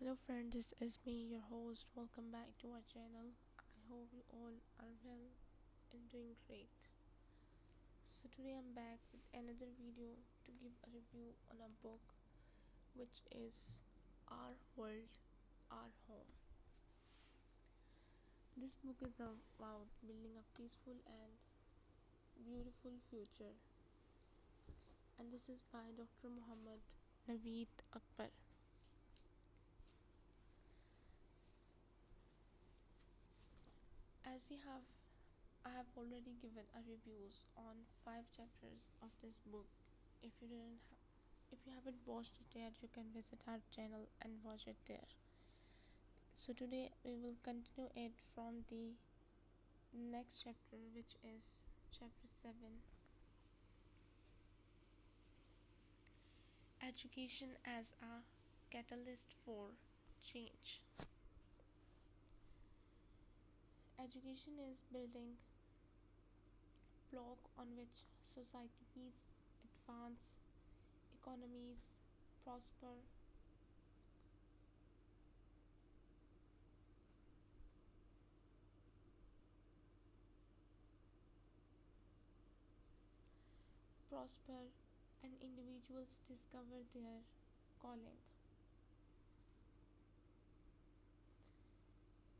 Hello friend, this is me, your host. Welcome back to our channel. I hope you all are well and doing great. So today I'm back with another video to give a review on a book which is Our World, Our Home. This book is about building a peaceful and beautiful future, and this is by Dr. Muhammad Naveed Akbar. As I have already given a reviews on 5 chapters of this book. If you didn't ha- if you haven't watched it yet, you can visit our channel and watch it there. So today we will continue it from the next chapter, which is chapter 7, Education as a Catalyst for Change. Education is building block on which societies advance, economies prosper, and individuals discover their calling.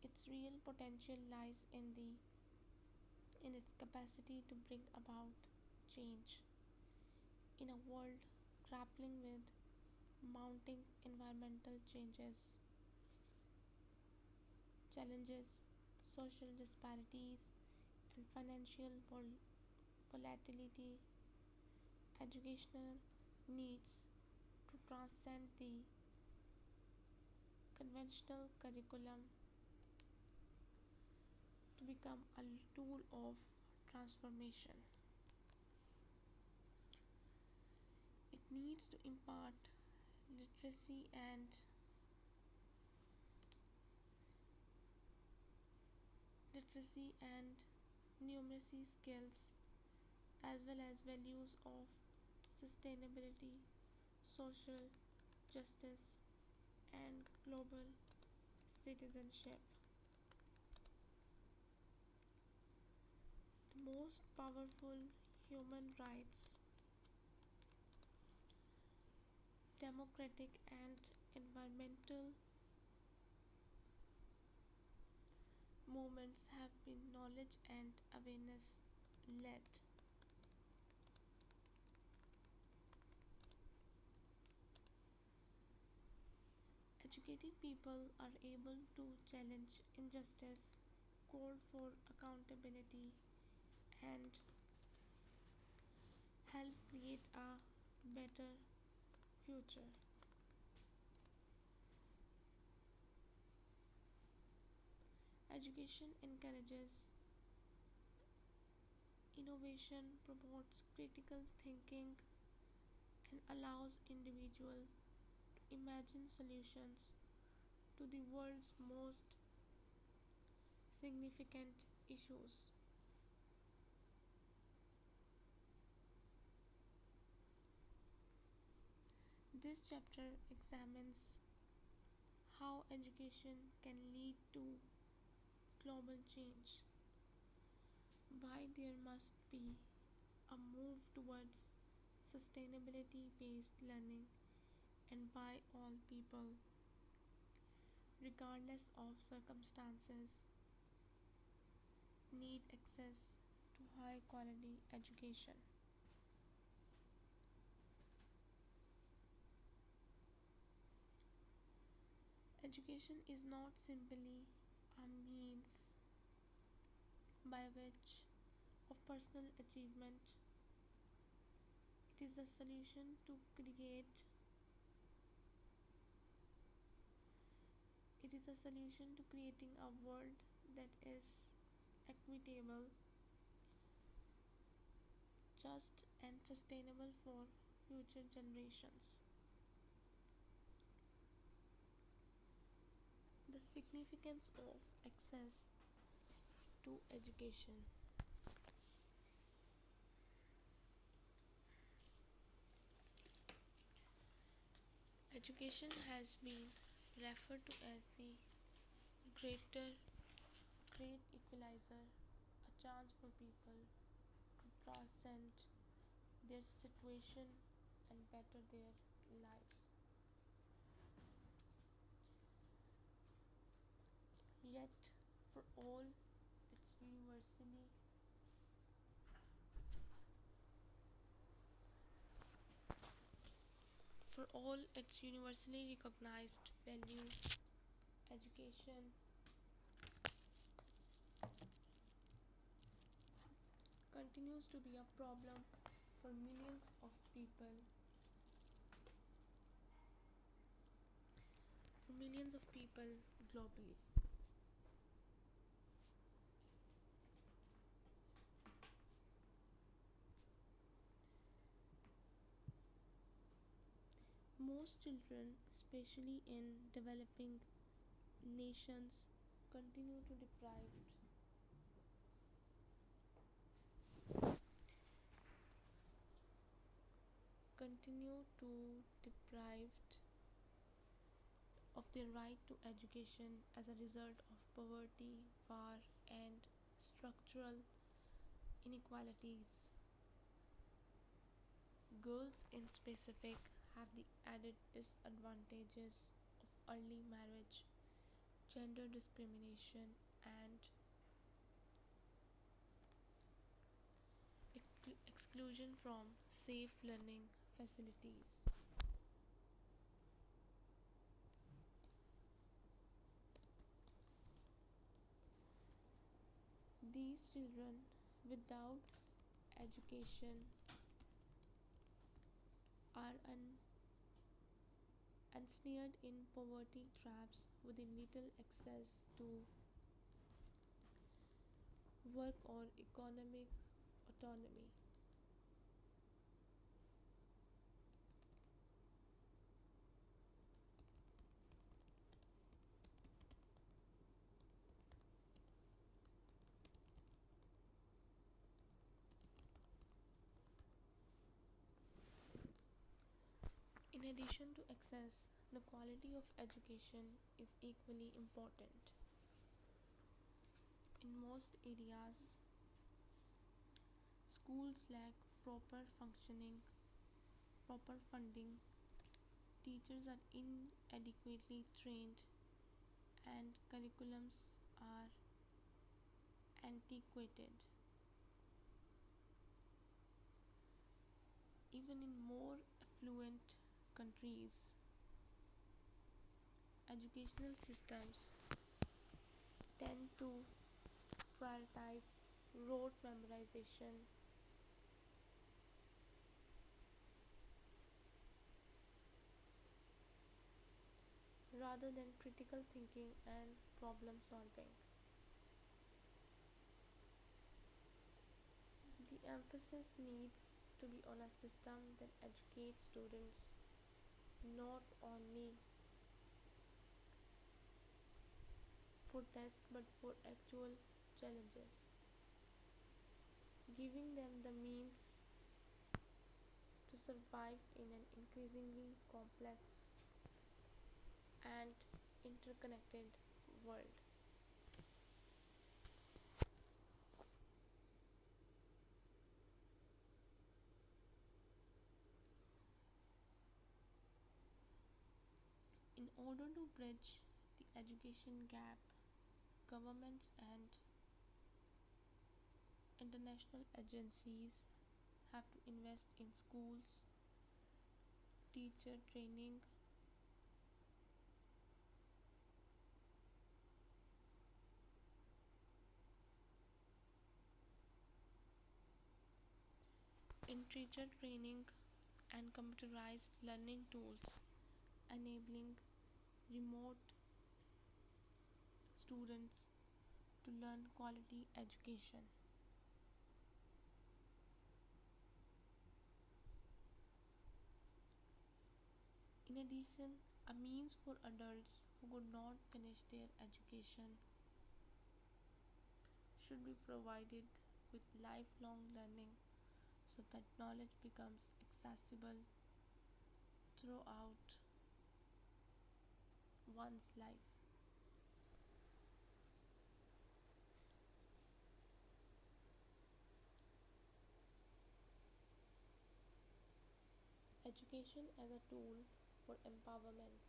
Its real potential lies in its capacity to bring about change in a world grappling with mounting environmental challenges, social disparities, and financial volatility. Educational needs to transcend the conventional curriculum to become a tool of transformation. It needs to impart literacy and numeracy skills, as well as values of sustainability, social justice, and global citizenship. The most powerful human rights, democratic and environmental movements have been knowledge and awareness led. Educated people are able to challenge injustice, call for accountability, and help create a better future. Education encourages innovation, promotes critical thinking, and allows individuals to imagine solutions to the world's most significant issues. This chapter examines how education can lead to global change, why there must be a move towards sustainability based learning, and why all people, regardless of circumstances, need access to high quality education. Education is not simply a means by which of personal achievement. It is a solution to create it is a solution to creating a world that is equitable, just and sustainable for future generations. The significance of access to education. Education has been referred to as the greater great equalizer, a chance for people to transcend their situation and better their lives. Yet, for all its universally recognized value, education continues to be a problem for millions of people globally. Most children, especially in developing nations, continue to deprived of their right to education as a result of poverty, war, and structural inequalities. Girls, in specific, have the added disadvantages of early marriage, gender discrimination, and exclusion from safe learning facilities. These children without education are ensnared in poverty traps with little access to work or economic autonomy. In addition to access, the quality of education is equally important. In most areas, schools lack proper funding, teachers are inadequately trained, and curriculums are antiquated. Even in more affluent countries, educational systems tend to prioritize rote memorization rather than critical thinking and problem solving. The emphasis needs to be on a system that educates students not only for tests but for actual challenges, giving them the means to survive in an increasingly complex and interconnected world. In order to bridge the education gap, governments and international agencies have to invest in schools, teacher training, and computerized learning tools, enabling remote students to learn quality education. In addition, a means for adults who could not finish their education should be provided with lifelong learning so that knowledge becomes accessible throughout one's life. Education as a tool for empowerment.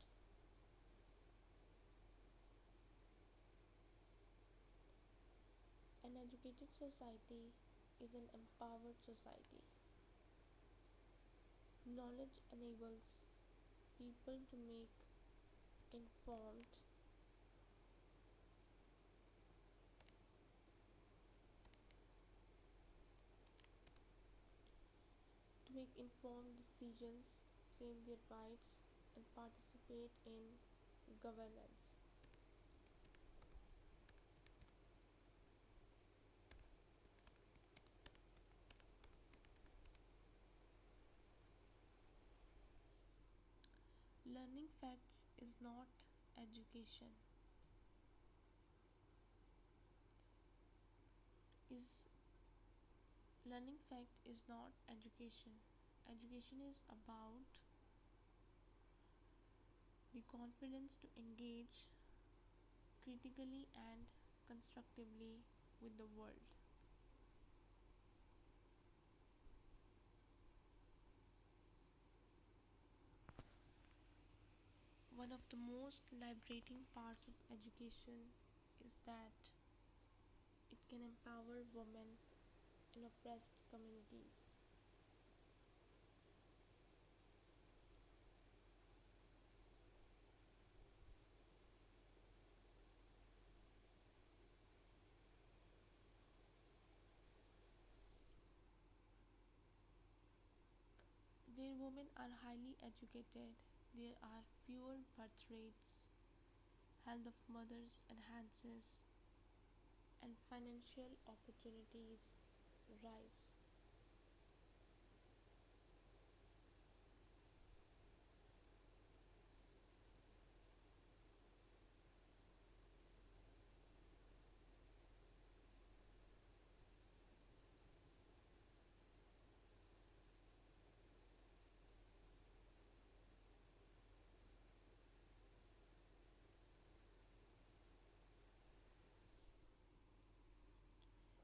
An educated society is an empowered society. Knowledge enables people informed to make informed decisions, claim their rights, and participate in governance. Learning facts is not education. Is Learning fact is not education. Education is about the confidence to engage critically and constructively with the world. One of the most liberating parts of education is that it can empower women in oppressed communities. Where women are highly educated, there are fewer birth rates, health of mothers enhances, and financial opportunities rise.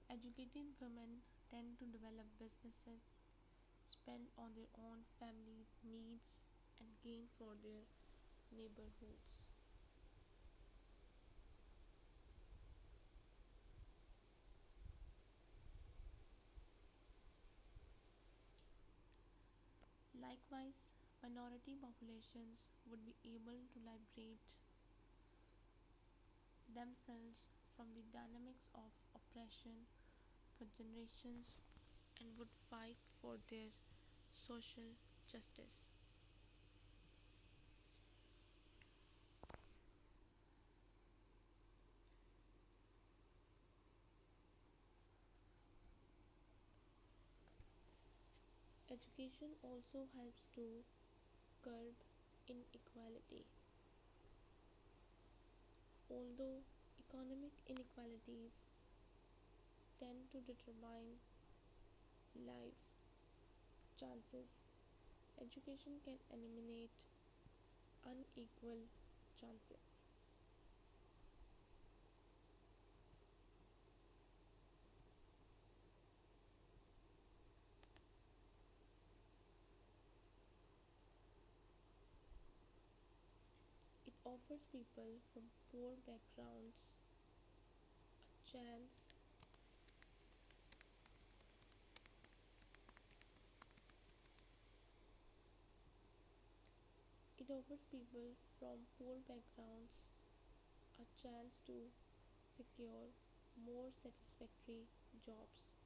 Educated women tend to develop businesses, spend on their own families' needs, and gain for their neighborhoods. Likewise, minority populations would be able to liberate themselves from the dynamics of oppression for generations and would fight for their social justice. Education also helps to curb inequality. Although economic inequalities tend to determine life chances, education can eliminate unequal chances. It offers people from poor backgrounds a chance It offers people from poor backgrounds a chance to secure more satisfactory jobs.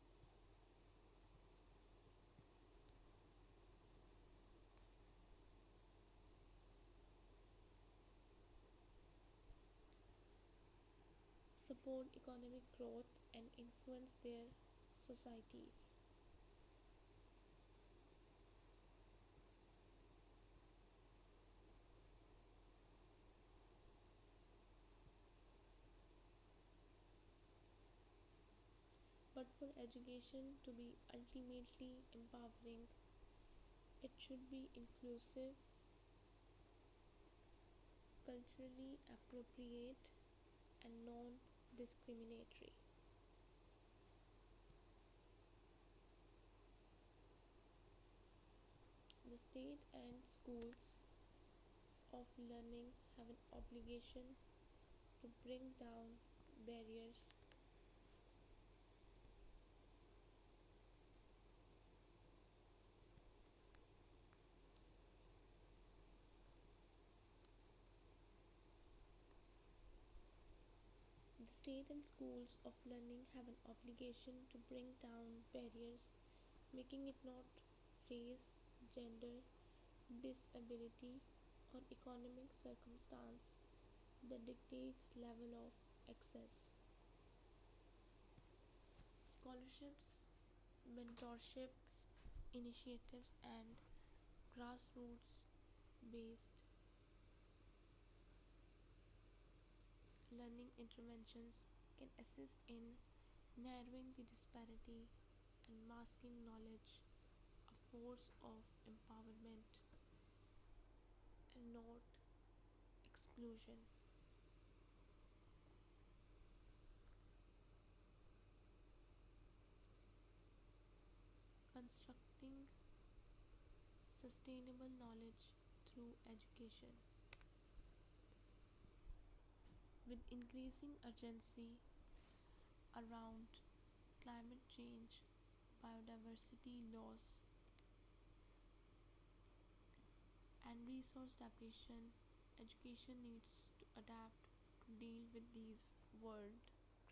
Support economic growth and influence their societies. But for education to be ultimately empowering, it should be inclusive, culturally culturally appropriate and non discriminatory. The state and schools of learning have an obligation to bring down barriers The state and schools of learning have an obligation to bring down barriers, making it not race, gender, disability, or economic circumstance that dictates level of access. Scholarships, mentorship initiatives, and grassroots based learning interventions can assist in narrowing the disparity and masking knowledge, a force of empowerment and not exclusion. Constructing sustainable knowledge through education. With increasing urgency around climate change, biodiversity loss, and resource depletion, education needs to adapt to deal with these world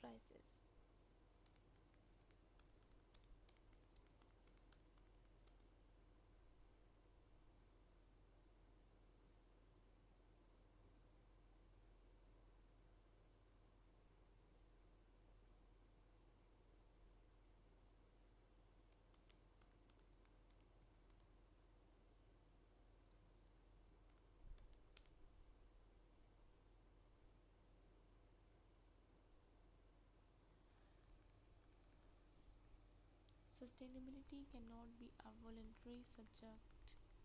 crises. Sustainability cannot be a voluntary subject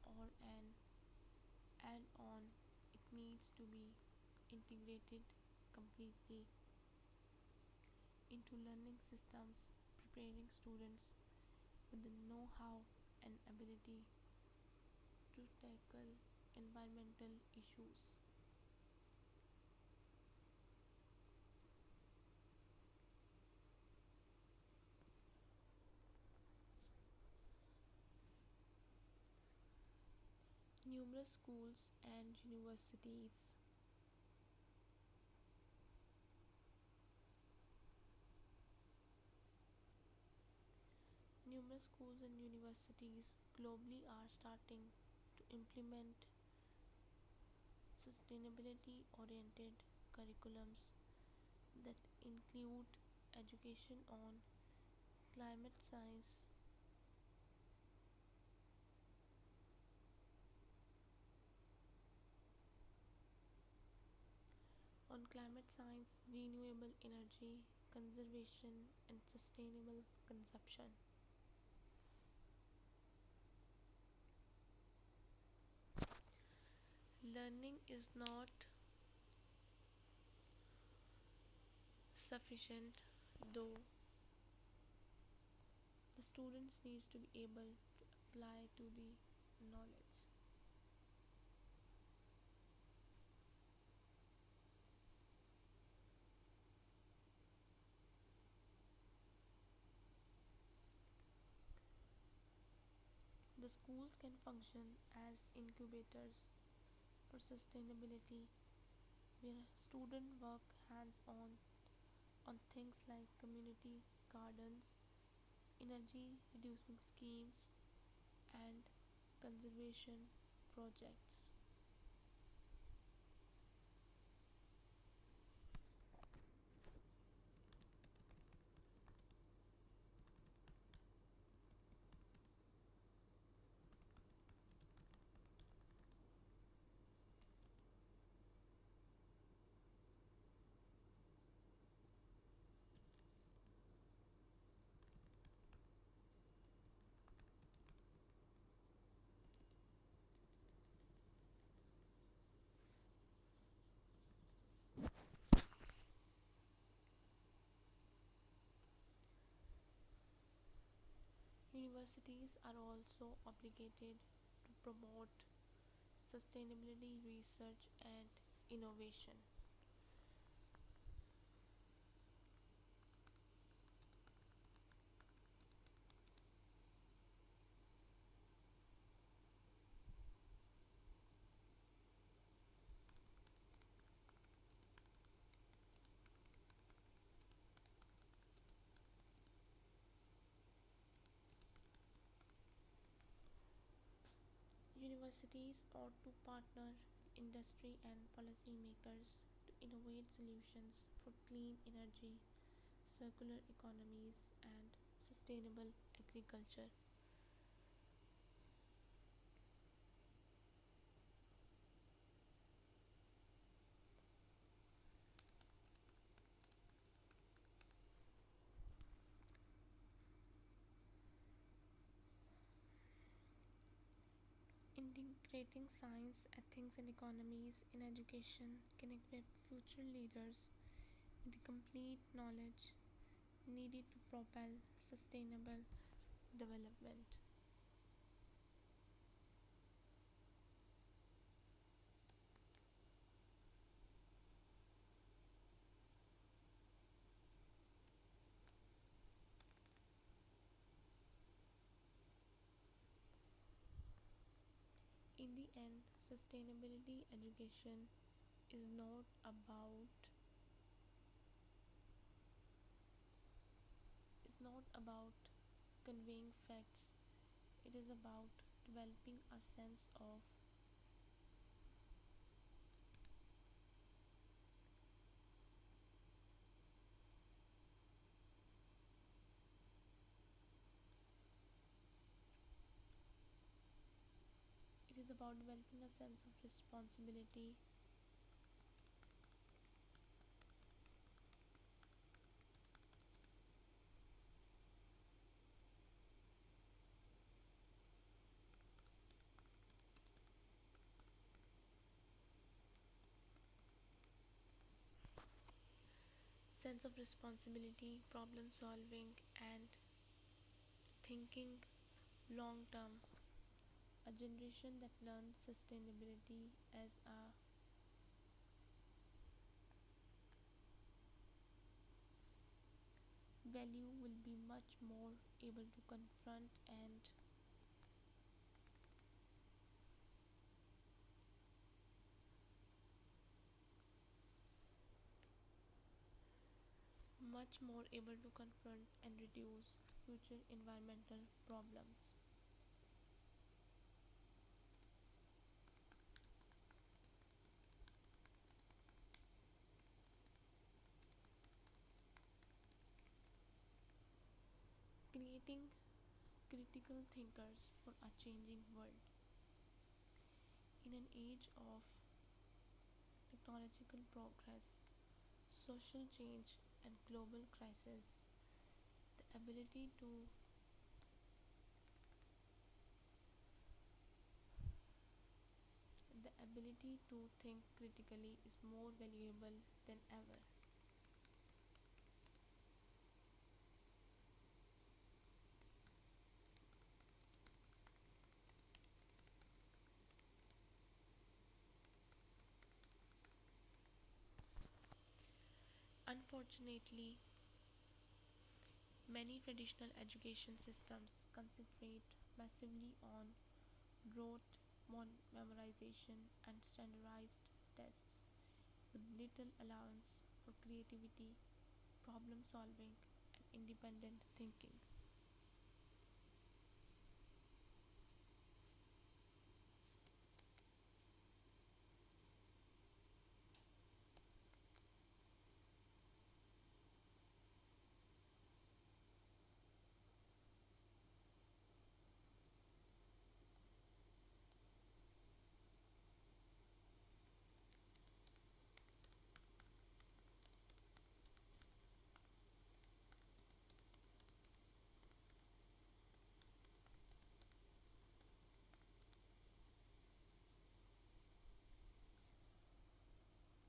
or an add on, it needs to be integrated completely into learning systems, preparing students with the know how and ability to tackle environmental issues. Numerous schools and universities Numerous schools and universities globally are starting to implement sustainability oriented curriculums that include education climate science, renewable energy, conservation, and sustainable consumption. Learning is not sufficient, though the students needs to be able to apply to the knowledge. The schools can function as incubators for sustainability where students work hands on things like community gardens, energy reducing schemes, and conservation projects. Universities are also obligated to promote sustainability research and innovation. Universities ought to partner with industry and policymakers to innovate solutions for clean energy, circular economies, and sustainable agriculture. Integrating science, ethics, and economies in education can equip future leaders with the complete knowledge needed to propel sustainable development. In the end, sustainability education is not about conveying facts. It is about developing a sense of it is about developing a sense of responsibility, problem solving, and thinking long term. A generation that learns sustainability as a value will be much more able to confront and reduce future environmental problems. Creating critical thinkers for a changing world. In an age of technological progress, social change, and global crisis, the ability to think critically is more valuable than ever. Unfortunately, many traditional education systems concentrate massively on rote memorization and standardized tests, with little allowance for creativity, problem solving, and independent thinking.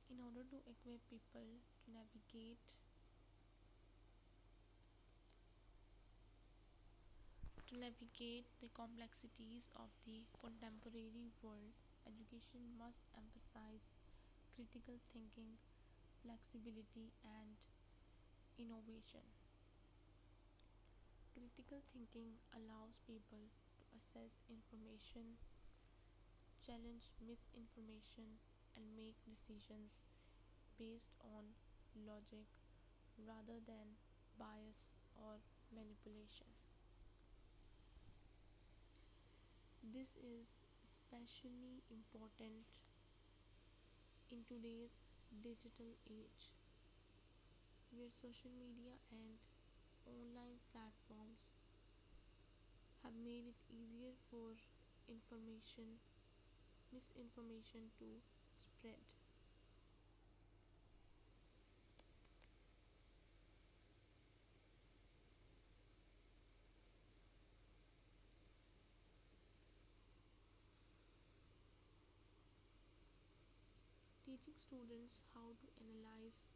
In order to equip people to To navigate the complexities of the contemporary world, education must emphasize critical thinking, flexibility, and innovation. Critical thinking allows people to assess information, challenge misinformation, and make decisions based on logic rather than bias or manipulation. This is especially important in today's digital age, where social media and online platforms have made it easier for information, misinformation to spread. Teaching students how to analyze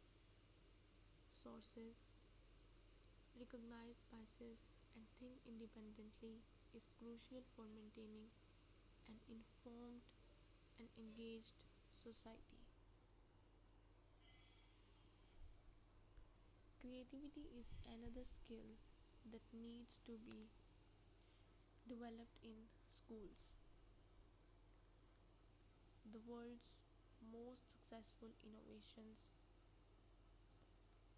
sources, recognize biases, and think independently is crucial for maintaining an informed and engaged society. Creativity is another skill that needs to be developed in schools. The world's most successful innovations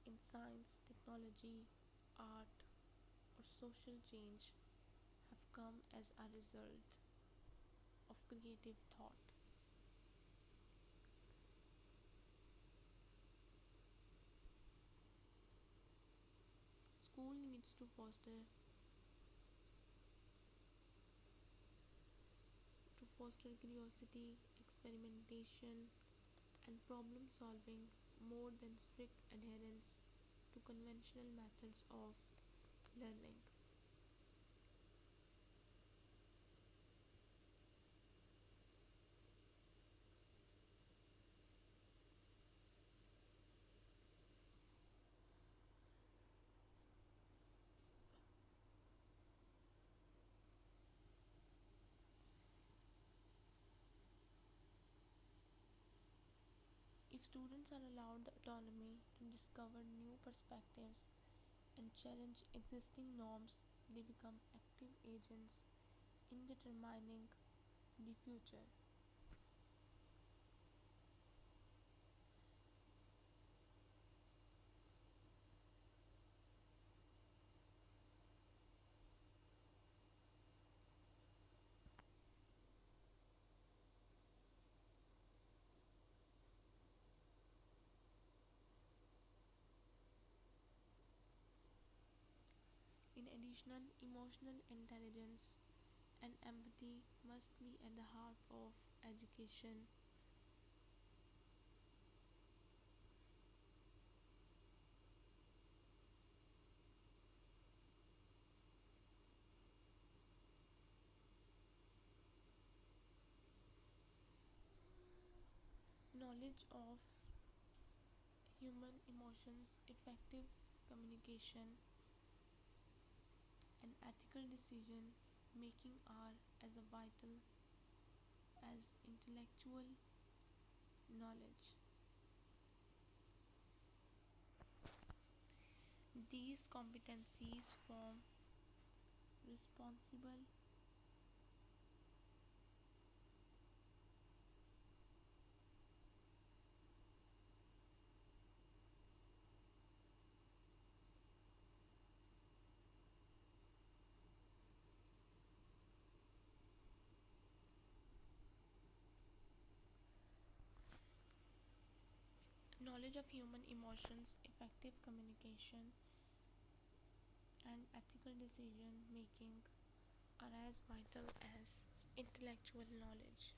in science, technology, art, or social change have come as a result of creative thought. School needs to foster curiosity, experimentation, and problem solving more than strict adherence to conventional methods of learning. If students are allowed the autonomy to discover new perspectives and challenge existing norms, they become active agents in determining the future. In addition, emotional intelligence and empathy must be at the heart of education. Knowledge of human emotions, effective communication, and ethical decision making are as vital as intellectual knowledge. These competencies form responsible knowledge of human emotions, effective communication, and ethical decision making are as vital as intellectual knowledge.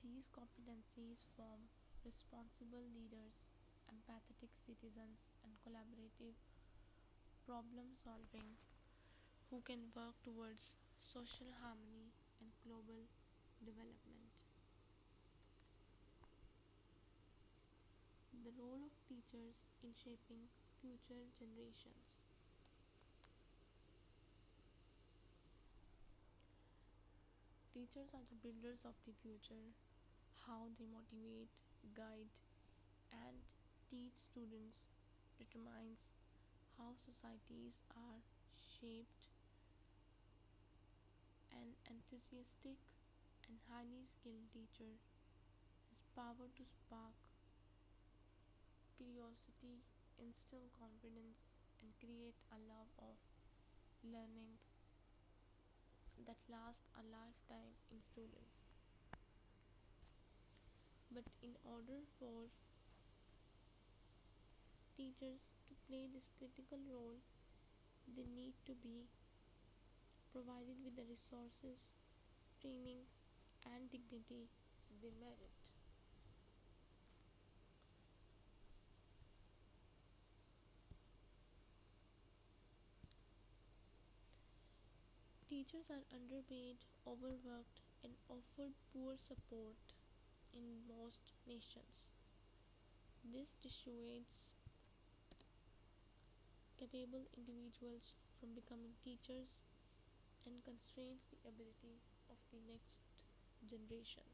These competencies form responsible leaders, empathetic citizens, and collaborative problem solving who can work towards social harmony and global development. The role of teachers in shaping future generations. Teachers are the builders of the future. How they motivate, guide, and teach students determines how societies are shaped. An enthusiastic and highly skilled teacher has power to spark curiosity, instill confidence, and create a love of learning that lasts a lifetime in students. But in order for teachers to play this critical role, they need to be provided with the resources, training, and dignity they merit. Teachers are underpaid, overworked, and offered poor support in most nations. This dissuades capable individuals from becoming teachers and constrains the ability of the next generation.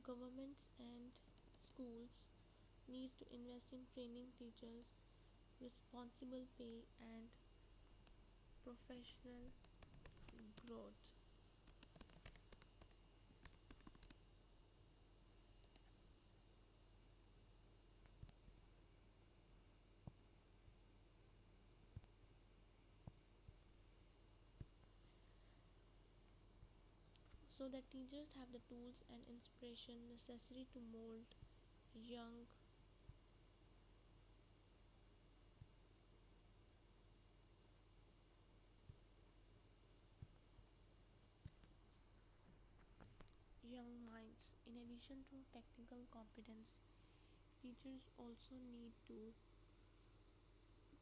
Governments and schools needs to invest in training teachers, responsible pay, and professional growth. So that teachers have the tools and inspiration necessary to mold young minds. In addition to technical competence, teachers also need to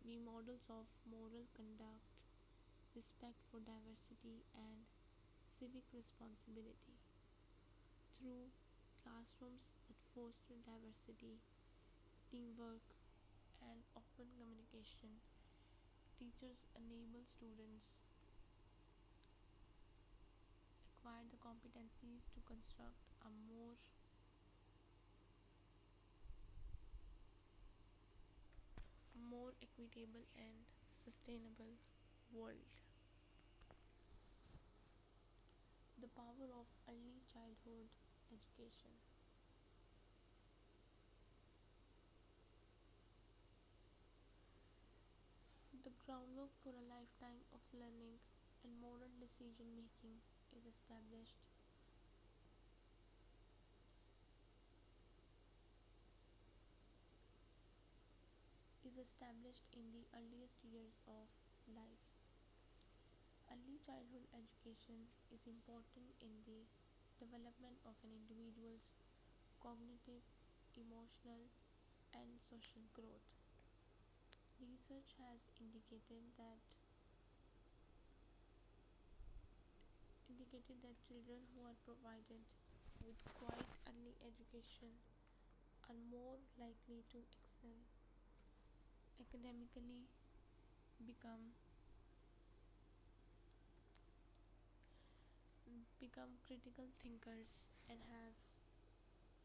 be models of moral conduct, respect for diversity, and civic responsibility. Through classrooms that foster diversity, teamwork, and open communication, teachers enable students acquire the competencies to construct a more equitable and sustainable world. The power of early childhood education. The groundwork for a lifetime of learning and moral decision making is established in the earliest years of life. Early childhood education is important in the development of an individual's cognitive, emotional, and social growth. Research has indicated that children who are provided with quite early education are more likely to excel academically, become critical thinkers, and have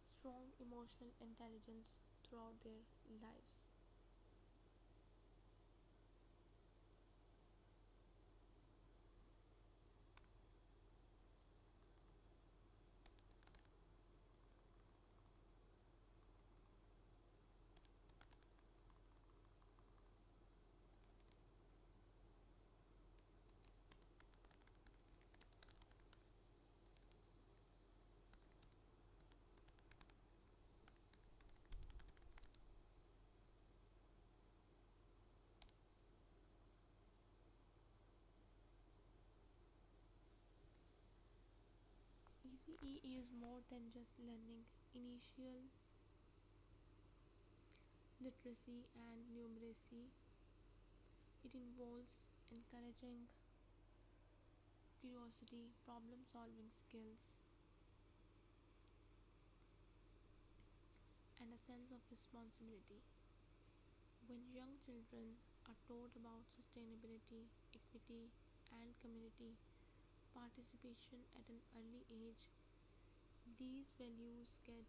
strong emotional intelligence throughout their lives. is more than just learning initial literacy and numeracy. It involves encouraging curiosity, problem solving skills, and a sense of responsibility. When young children are taught about sustainability, equity, and community participation at an early age, these values get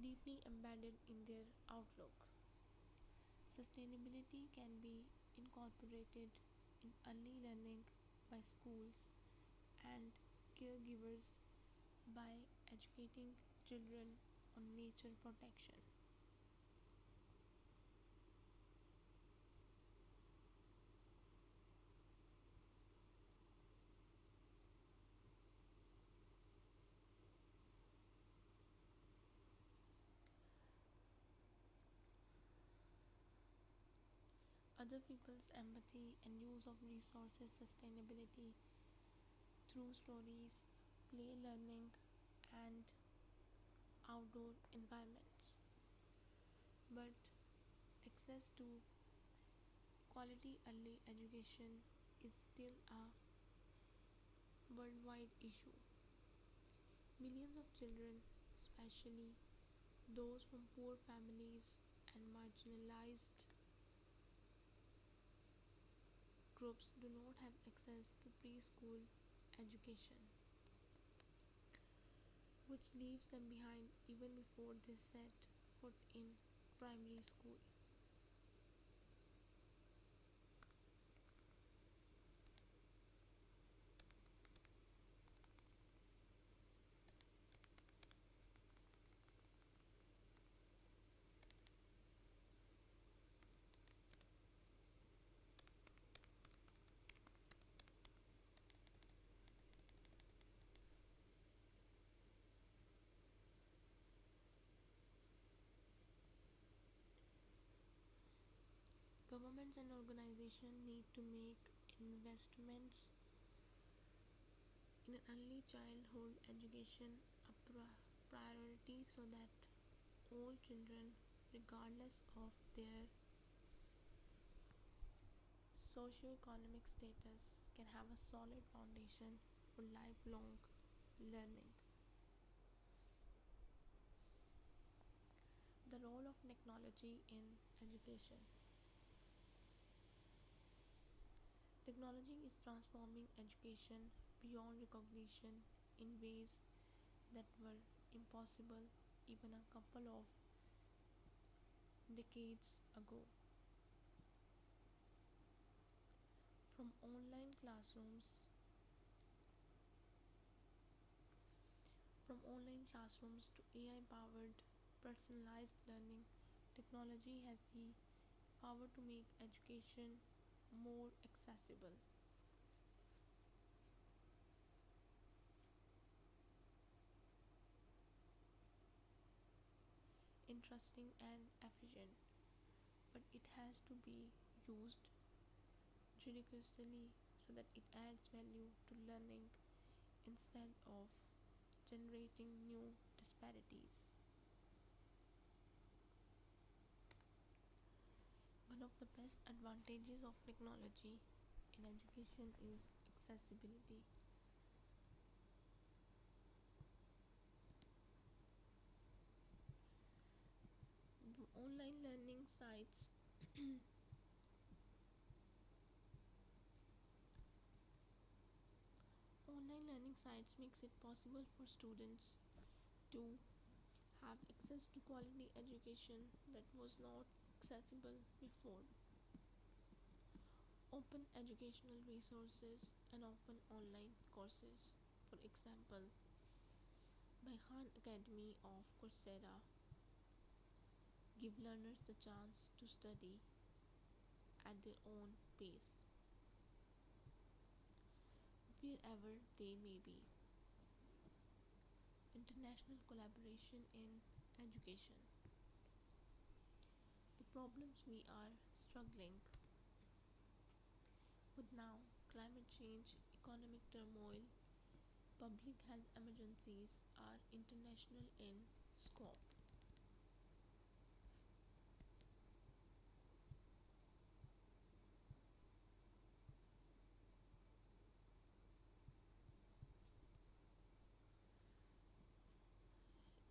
deeply embedded in their outlook. Sustainability can be incorporated in early learning by schools and caregivers by educating children on nature protection. Other people's empathy and use of resources sustainability through stories, play learning, and outdoor environments. But access to quality early education is still a worldwide issue. Millions of children, especially those from poor families and marginalized groups, do not have access to preschool education, which leaves them behind even before they set foot in primary school. Governments and organizations need to make investments in early childhood education a priority so that all children, regardless of their socioeconomic status, can have a solid foundation for lifelong learning. The role of technology in education. Technology is transforming education beyond recognition in ways that were impossible even a couple of decades ago. From online classrooms to AI powered personalized learning, technology has the power to make education more accessible, interesting, and efficient, but it has to be used judiciously so that it adds value to learning instead of generating new disparities. One of the best advantages of technology in education is accessibility. Online learning sites online learning sites makes it possible for students to have access to quality education that was not accessible before. Open educational resources and open online courses. For example, by Khan Academy of Coursera give learners the chance to study at their own pace, wherever they may be. International collaboration in education. The problems we are struggling with now, climate change, economic turmoil, public health emergencies are international in scope.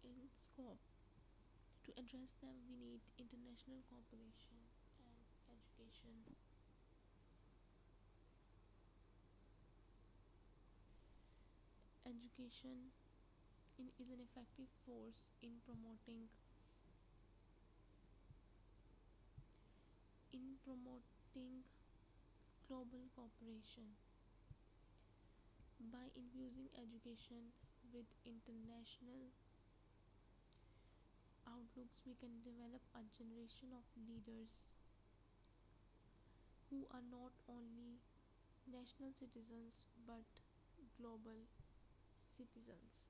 In scope, to address them, we need international cooperation and education. Education is an effective force in promoting global cooperation. By infusing education with international outlooks, we can develop a generation of leaders who are not only national citizens but global citizens.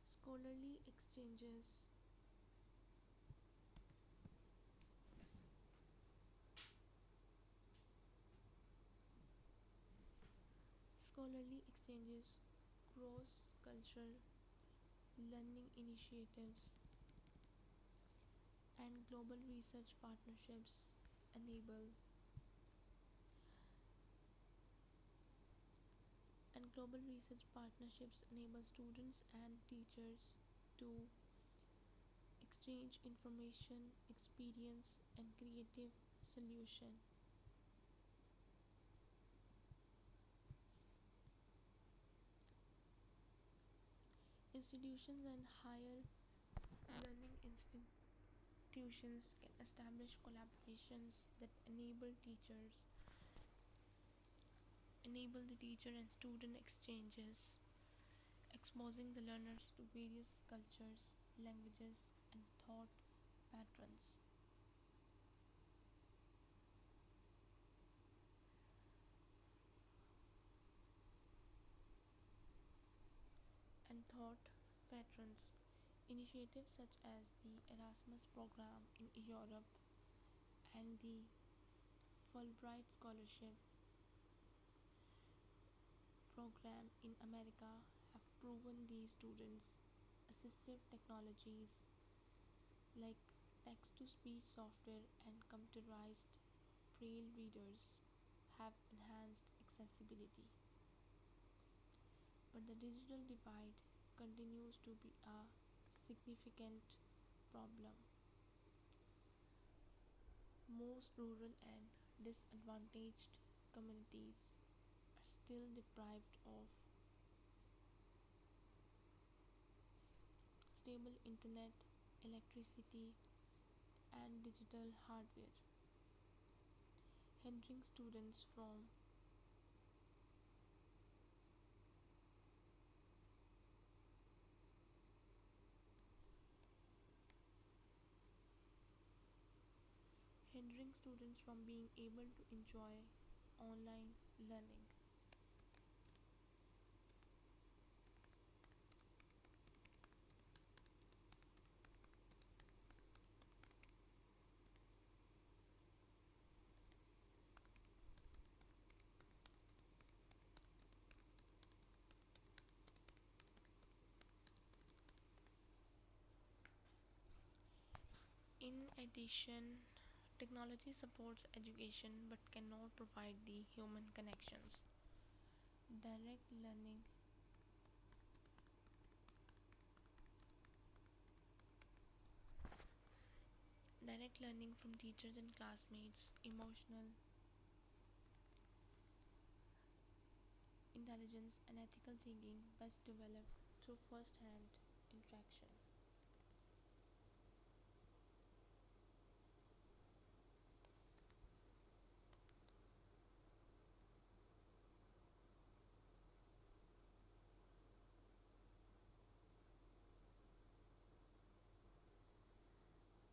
Scholarly exchanges scholarly exchanges, cross cultural learning initiatives, and global research partnerships enable students and teachers to exchange information, experience, and creative solution. Institutions and higher learning institutions can establish collaborations that enable the teacher and student exchanges, exposing the learners to various cultures, languages, and thought patterns. and thought patterns. Initiatives such as the Erasmus program in Europe and the Fulbright scholarship program in America have proven the students assistive technologies like text to speech software and computerized braille readers have enhanced accessibility. But the digital divide continues to be a significant problem. Most rural and disadvantaged communities are still deprived of stable internet, electricity, and digital hardware, hindering students from being able to enjoy online learning. In addition, technology supports education but cannot provide the human connections. Direct learning Direct learning from teachers and classmates, emotional intelligence, and ethical thinking best developed through first hand interaction.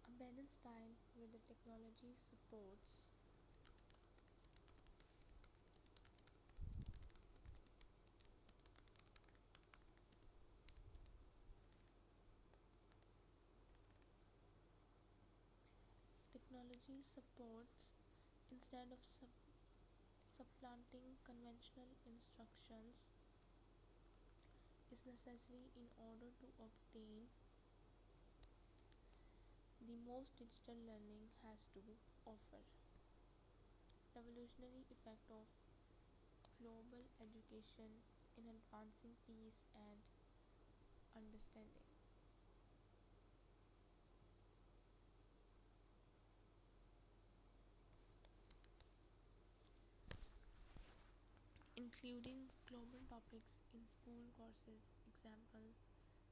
A balanced style where the technology supports instead of Supplanting conventional instructions is necessary in order to obtain the most digital learning has to offer. Revolutionary effect of global education in advancing peace and understanding. Including global topics in school courses, example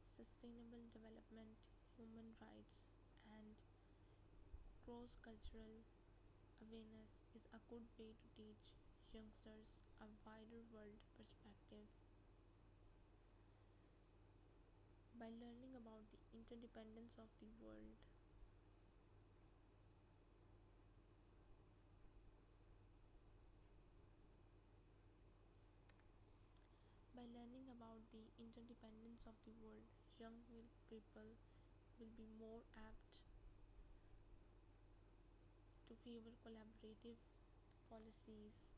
sustainable development, human rights, and cross cultural awareness is a good way to teach youngsters a wider world perspective. By learning about the interdependence of the world, young people will be more apt to favor collaborative policies,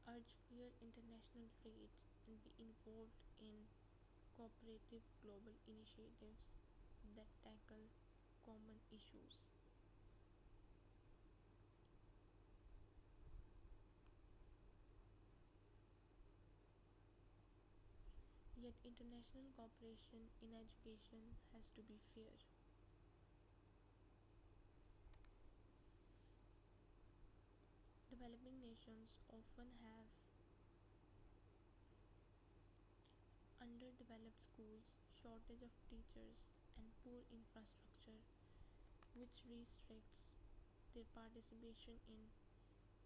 urge fair international trade, and be involved in cooperative global initiatives that tackle common issues. Yet, international cooperation in education has to be fair. Developing nations often have underdeveloped schools, shortage of teachers, and poor infrastructure, which restricts their participation in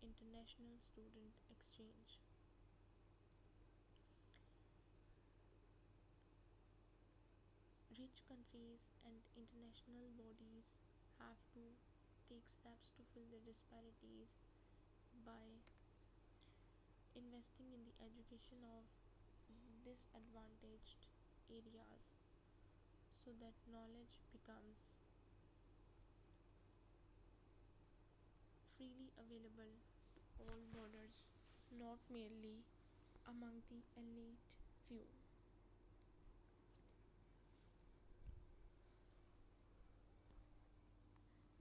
international student exchange. Rich countries and international bodies have to take steps to fill the disparities by investing in the education of disadvantaged areas so that knowledge becomes freely available to all learners, not merely among the elite few.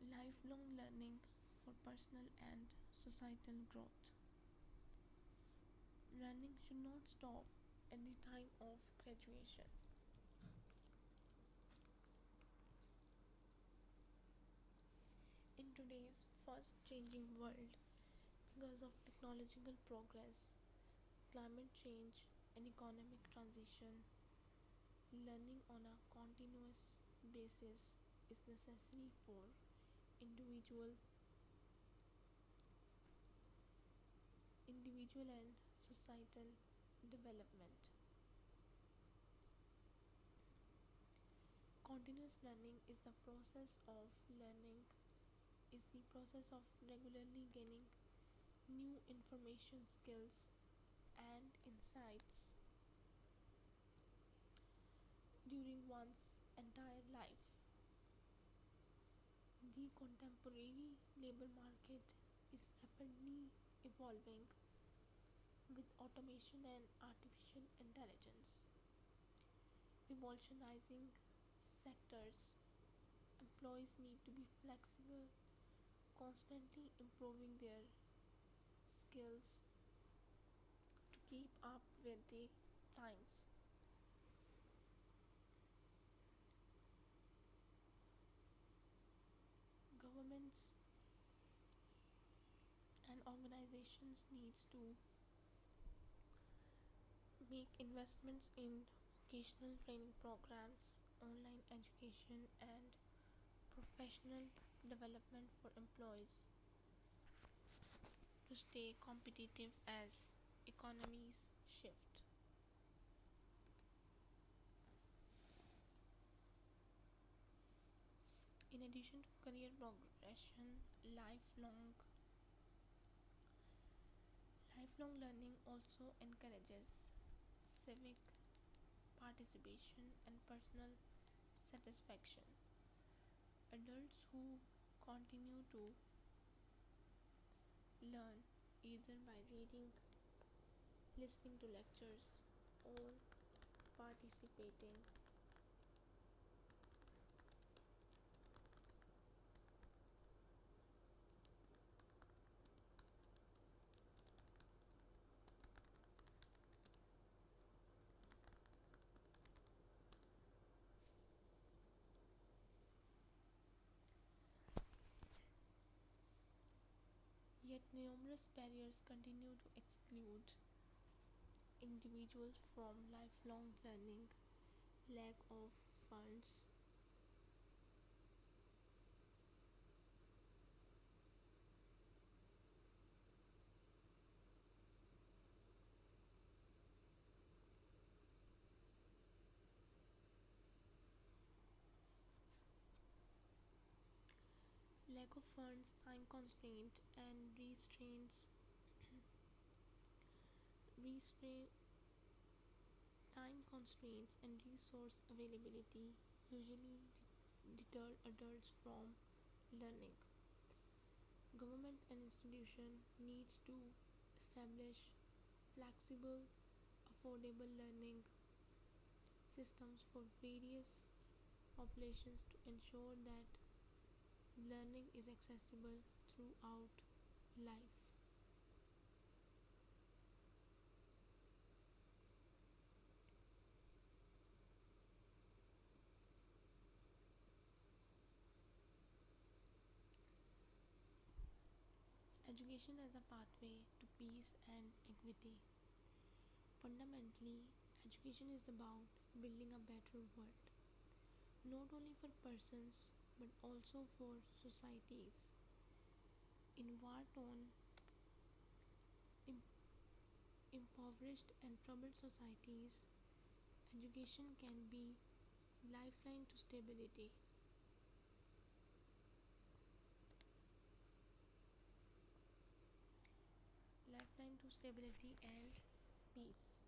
Lifelong learning for personal and societal growth. Learning should not stop at the time of graduation. In today's fast changing world, because of technological progress, climate change, and economic transition, learning on a continuous basis is necessary for individual and societal development. Continuous learning is the process of regularly gaining new information, skills, and insights during one's entire life. The contemporary labor market is rapidly evolving with automation and artificial intelligence, revolutionizing sectors. Employees need to be flexible, constantly improving their skills to keep up with the times. Governments and organizations needs to make investments in vocational training programs, online education, and professional development for employees to stay competitive as economies shift. In addition to career progression, lifelong learning also encourages civic participation and personal satisfaction. Adults who continue to learn either by reading, listening to lectures, or participating. Yet numerous barriers continue to exclude individuals from lifelong learning. Lack of funds, time constraint, and restraint time constraints and resource availability usually deter adults from learning. Government and institution needs to establish flexible, affordable learning systems for various populations to ensure that learning is accessible throughout life. Education as a pathway to peace and equity. Fundamentally, education is about building a better world, not only for persons but also for societies. In war torn, impoverished, and troubled societies, education can be lifeline to stability. Lifeline to stability and peace.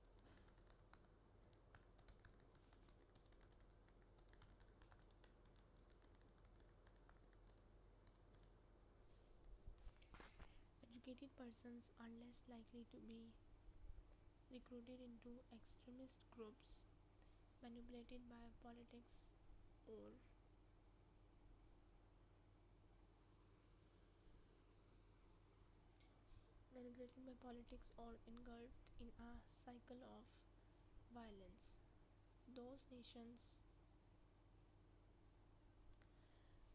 Educated persons are less likely to be recruited into extremist groups, manipulated by or politics or engulfed in a cycle of violence. Those nations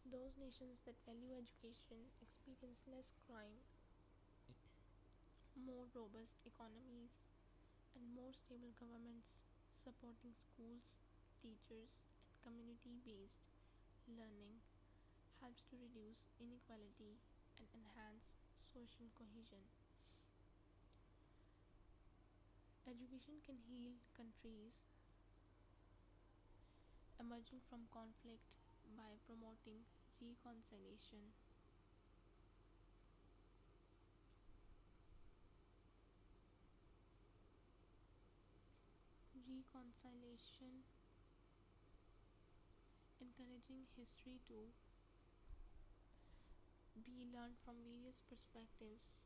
those nations that value education experience less crime, more robust economies, and more stable governments supporting schools, teachers, and community based learning helps to reduce inequality and enhance social cohesion. Education can heal countries emerging from conflict by promoting reconciliation, reconciliation, encouraging history to be learned from various perspectives,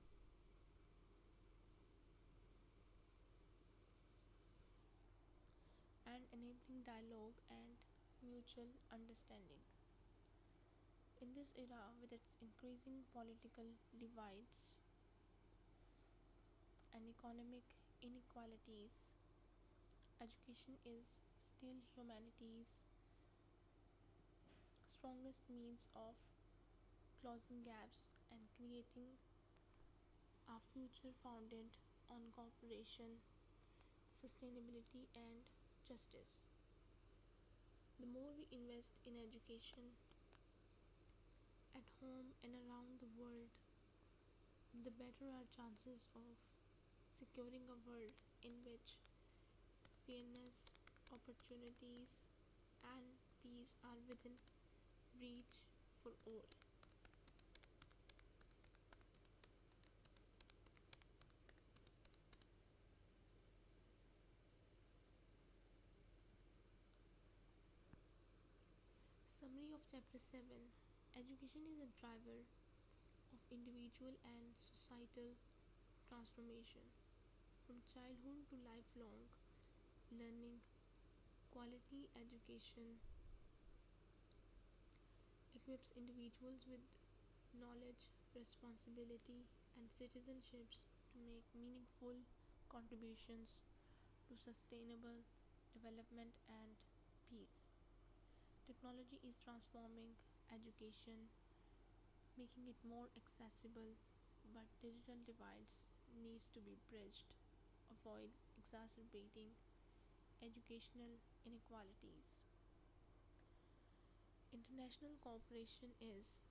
and enabling dialogue and mutual understanding. In this era, with its increasing political divides and economic inequalities, education is still humanity's strongest means of closing gaps and creating a future founded on cooperation, sustainability, and justice. The more we invest in education at home and around the world, the better our chances of securing a world in which fairness, opportunities, and peace are within reach for all. Summary of Chapter 7. Education is a driver of individual and societal transformation. From childhood to lifelong learning, quality education equips individuals with knowledge, responsibility, and citizenships to make meaningful contributions to sustainable development and peace. Technology is transforming education, making it more accessible, but digital divides needs to be bridged, avoid exacerbating educational inequalities. International cooperation is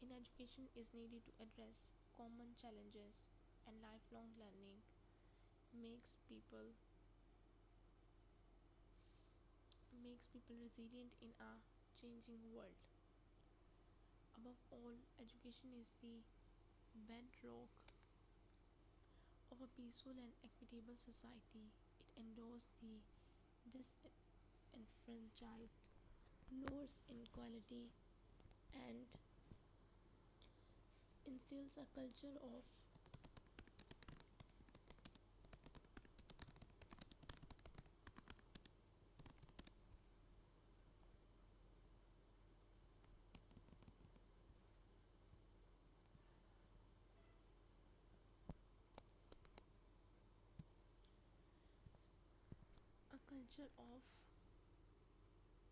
in education is needed to address common challenges, and lifelong learning makes people resilient in a changing world. Above all, education is the bedrock of a peaceful and equitable society. It endorses the disenfranchised, lowers inequality, and instills a culture of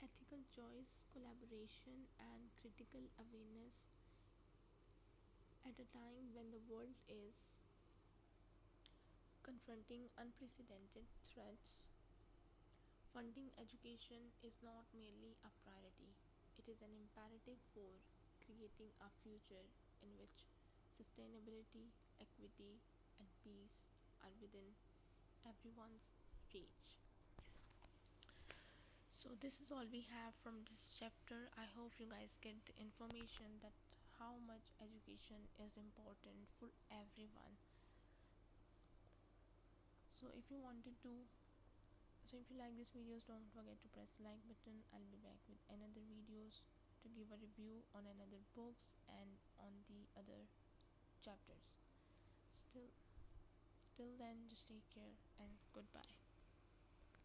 ethical choice, collaboration, and critical awareness at a time when the world is confronting unprecedented threats. Funding education is not merely a priority, it is an imperative for creating a future in which sustainability, equity, and peace are within everyone's reach. So, this is all we have from this chapter. I hope you guys get the information that how much education is important for everyone. So, if you like these videos, don't forget to press the like button. I'll be back with another videos to give a review on another books and on the other chapters. Still till then, just take care and goodbye.